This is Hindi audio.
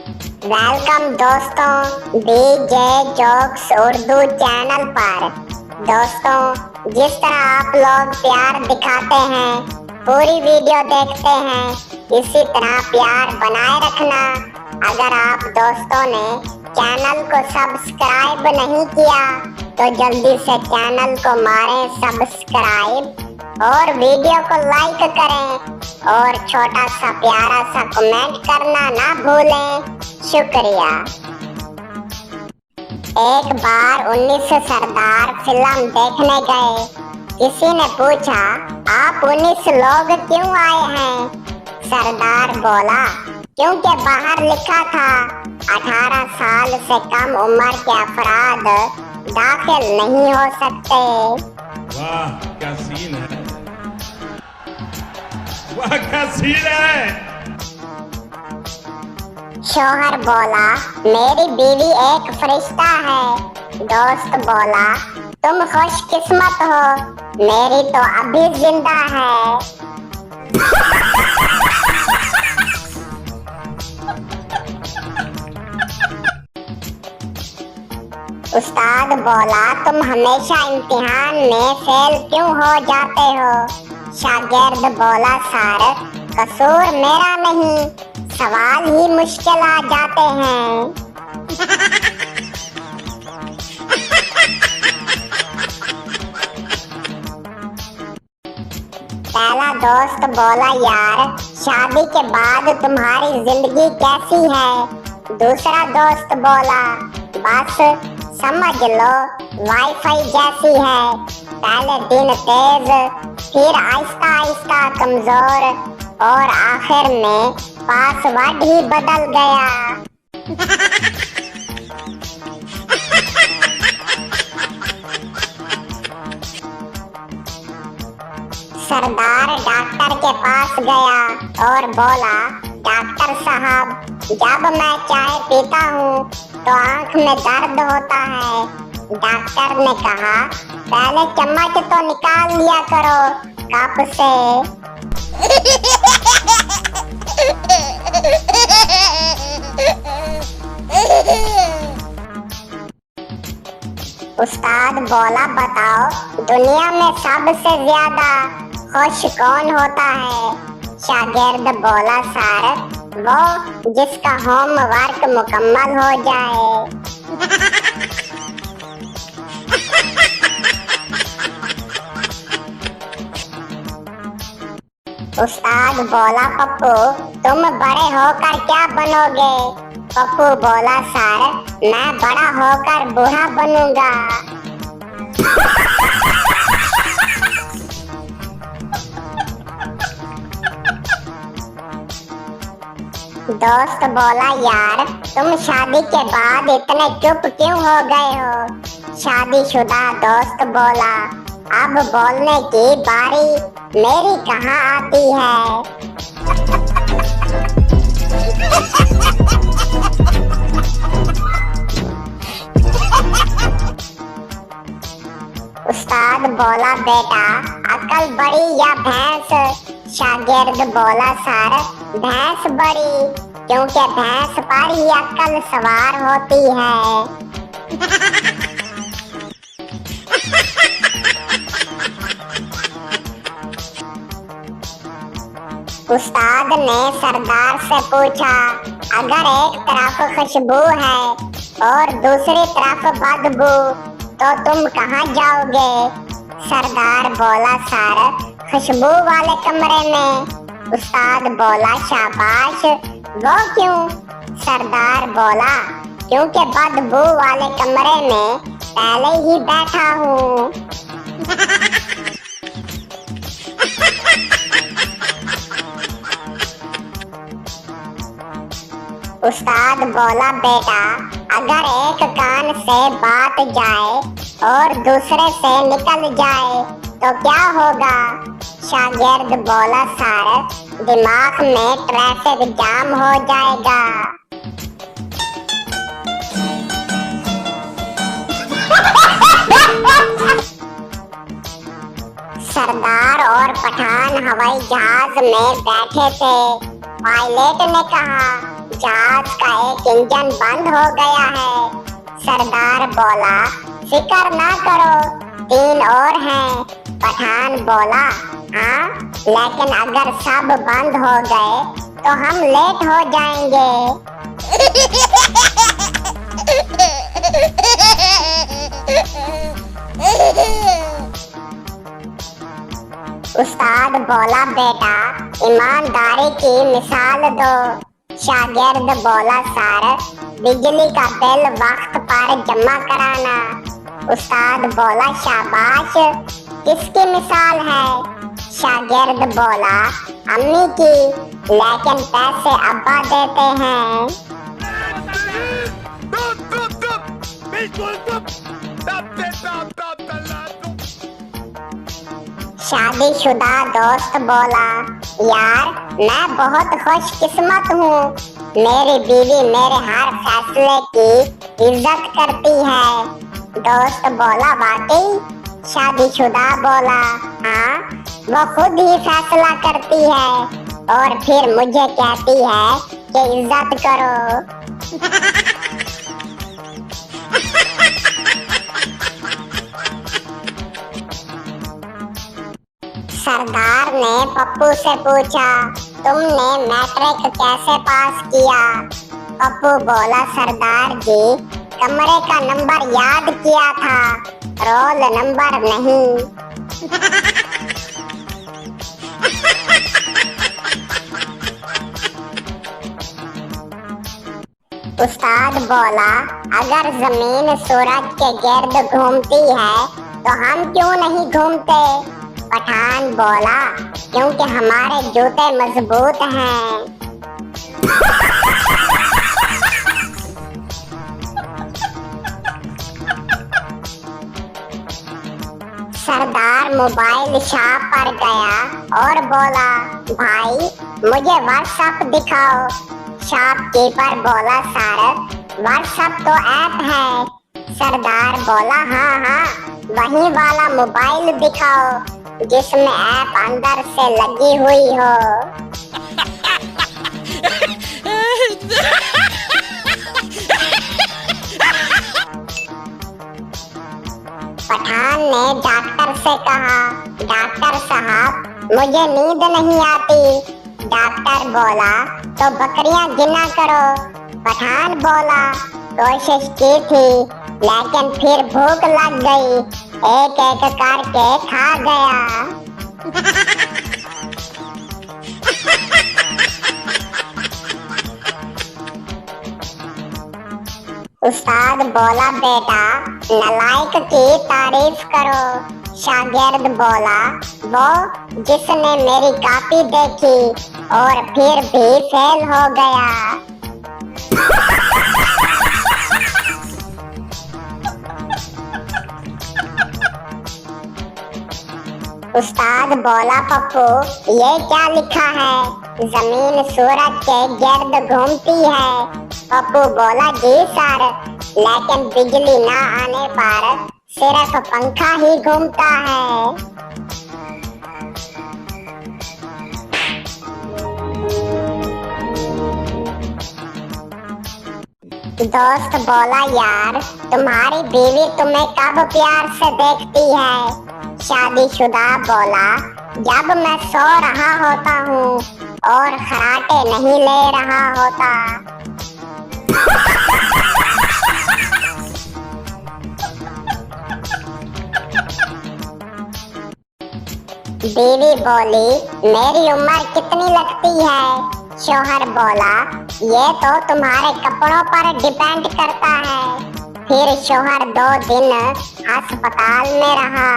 वेलकम दोस्तों डीजे जोक्स उर्दू चैनल पर। दोस्तों, जिस तरह आप लोग प्यार दिखाते हैं, पूरी वीडियो देखते हैं, इसी तरह प्यार बनाए रखना। अगर आप दोस्तों ने चैनल को सब्सक्राइब नहीं किया तो जल्दी से चैनल को मारें सब्सक्राइब और वीडियो को लाइक करें और छोटा सा प्यारा सा कमेंट करना ना भूलें। शुक्रिया। एक बार 19 सरदार फिल्म देखने गए। किसी ने पूछा, आप 19 लोग क्यों आए हैं? सरदार बोला, क्योंकि बाहर लिखा था 18 साल से कम उम्र के अफराद दाखिल नहीं हो सकते। वाह क्या सीन है, वाह क्या सीन है। शोहर बोला, मेरी बीवी एक फरिश्ता है। दोस्त बोला, तुम खुशकिस्मत हो, मेरी तो अभी जिंदा है। उस्ताद बोला, तुम हमेशा इम्तिहान में फेल क्यों हो जाते हो? शागिर्द बोला, सर कसूर मेरा नहीं, सवाल ही मुश्किल आ जाते हैं। पहला दोस्त बोला, यार शादी के बाद तुम्हारी जिंदगी कैसी है? दूसरा दोस्त बोला, बस समझ लो वाईफाई जैसी है, पहले दिन तेज, फिर आहिस्ता आहिस्ता कमजोर और आखिर में पासवर्ड ही बदल गया। सरदार डॉक्टर के पास गया और बोला, डॉक्टर साहब, जब मैं चाय पीता हूँ तो आंख में दर्द होता है। डॉक्टर ने कहा, पहले चम्मच तो निकाल लिया करो कप से। उस्ताद बोला, बताओ दुनिया में सबसे ज्यादा खुश कौन होता है? शागिर्द बोला, सर वो जिसका होमवर्क मुकम्मल हो जाए। उस्ताद बोला, पप्पू तुम बड़े होकर क्या बनोगे? पप्पू बोला, सर मैं बड़ा होकर बूढ़ा बनूंगा। दोस्त बोला, यार तुम शादी के बाद इतने चुप क्यों हो गए हो? शादीशुदा दोस्त बोला, अब बोलने की बारी मेरी कहाँ आती है? उस्ताद बोला, बेटा अकल बड़ी या भैंस? शागिर्द बोला, सर भैंस बड़ी, क्योंकि भैंस पर ही अकल सवार होती है। उस्ताद ने सरदार से पूछा, अगर एक तरफ खुशबू है और दूसरी तरफ बदबू तो तुम कहाँ जाओगे? सरदार बोला, सर खुशबू वाले कमरे में। उस्ताद बोला, शाबाश, वो क्यों? सरदार बोला, क्योंकि बदबू वाले कमरे में पहले ही बैठा हूँ। उस्ताद बोला, बेटा अगर एक कान से बात जाए और दूसरे से निकल जाए तो क्या होगा? शागिर्द बोला, सर दिमाग में ट्रैफिक जाम हो जाएगा। सरदार और पठान हवाई जहाज में बैठे थे। पायलट ने कहा, जहाज का एक इंजन बंद हो गया है। सरदार बोला, फिक्र ना करो, 3 और हैं। पठान बोला, हाँ, लेकिन अगर सब बंद हो गए तो हम लेट हो जाएंगे। उस्ताद बोला, बेटा, ईमानदारी की मिसाल दो। शागिर्द बोला, सर, बिजली का बिल वक्त पर जमा कराना। उस्ताद बोला, शाबाश, किसकी मिसाल है? शागिर्द बोला, अम्मी की, लेकिन पैसे अब्बा देते हैं। शादीशुदा दोस्त बोला, यार, मैं बहुत खुशकिस्मत हूँ, मेरी बीवी मेरे हर फैसले की इज्जत करती है। दोस्त बोला, वाकई? शादीशुदा बोला, हाँ, वो खुद ही फैसला करती है और फिर मुझे कहती है कि इज्जत करो। सरदार ने पप्पू से पूछा, तुमने मैट्रिक कैसे पास किया? पप्पू बोला, सरदार जी, कमरे का नंबर याद किया था, रोल नंबर नहीं। उस्ताद बोला, अगर जमीन सूरज के गिर्द घूमती है तो हम क्यों नहीं घूमते? पठान बोला, क्योंकि हमारे जूते मजबूत हैं। सरदार मोबाइल शॉप पर गया और बोला, भाई, मुझे व्हाट्सएप दिखाओ। शॉपकीपर बोला, सर, व्हाट्सएप तो ऐप है। सरदार बोला, हाँ हाँ, वही वाला मोबाइल दिखाओ जिसमें ऐप अंदर से लगी हुई हो। पठान ने डॉक्टर से कहा, डॉक्टर साहब, मुझे नींद नहीं आती। डॉक्टर बोला, तो बकरियां गिना करो। पठान बोला, कोशिश की थी, लेकिन फिर भूख लग गई, एक एक करके खा गया। उस्ताद बोला, बेटा, नालायक की तारीफ करो। शागिर्द बोला, वो जिसने मेरी कॉपी देखी और फिर भी फेल हो गया। उस्ताद बोला, पप्पू, ये क्या लिखा है? जमीन सूरज के गिर्द घूमती है। पप्पू बोला, जी सर, लेकिन बिजली ना आने पर सिर्फ पंखा ही घूमता है। दोस्त बोला, यार, तुम्हारी बीवी तुम्हें कब प्यार से देखती है? शादीशुदा बोला, जब मैं सो रहा होता हूँ और खराटे नहीं ले रहा होता। बीवी बोली, मेरी उम्र कितनी लगती है? शौहर बोला, ये तो तुम्हारे कपड़ों पर डिपेंड करता है। फिर शौहर 2 दिन अस्पताल में रहा।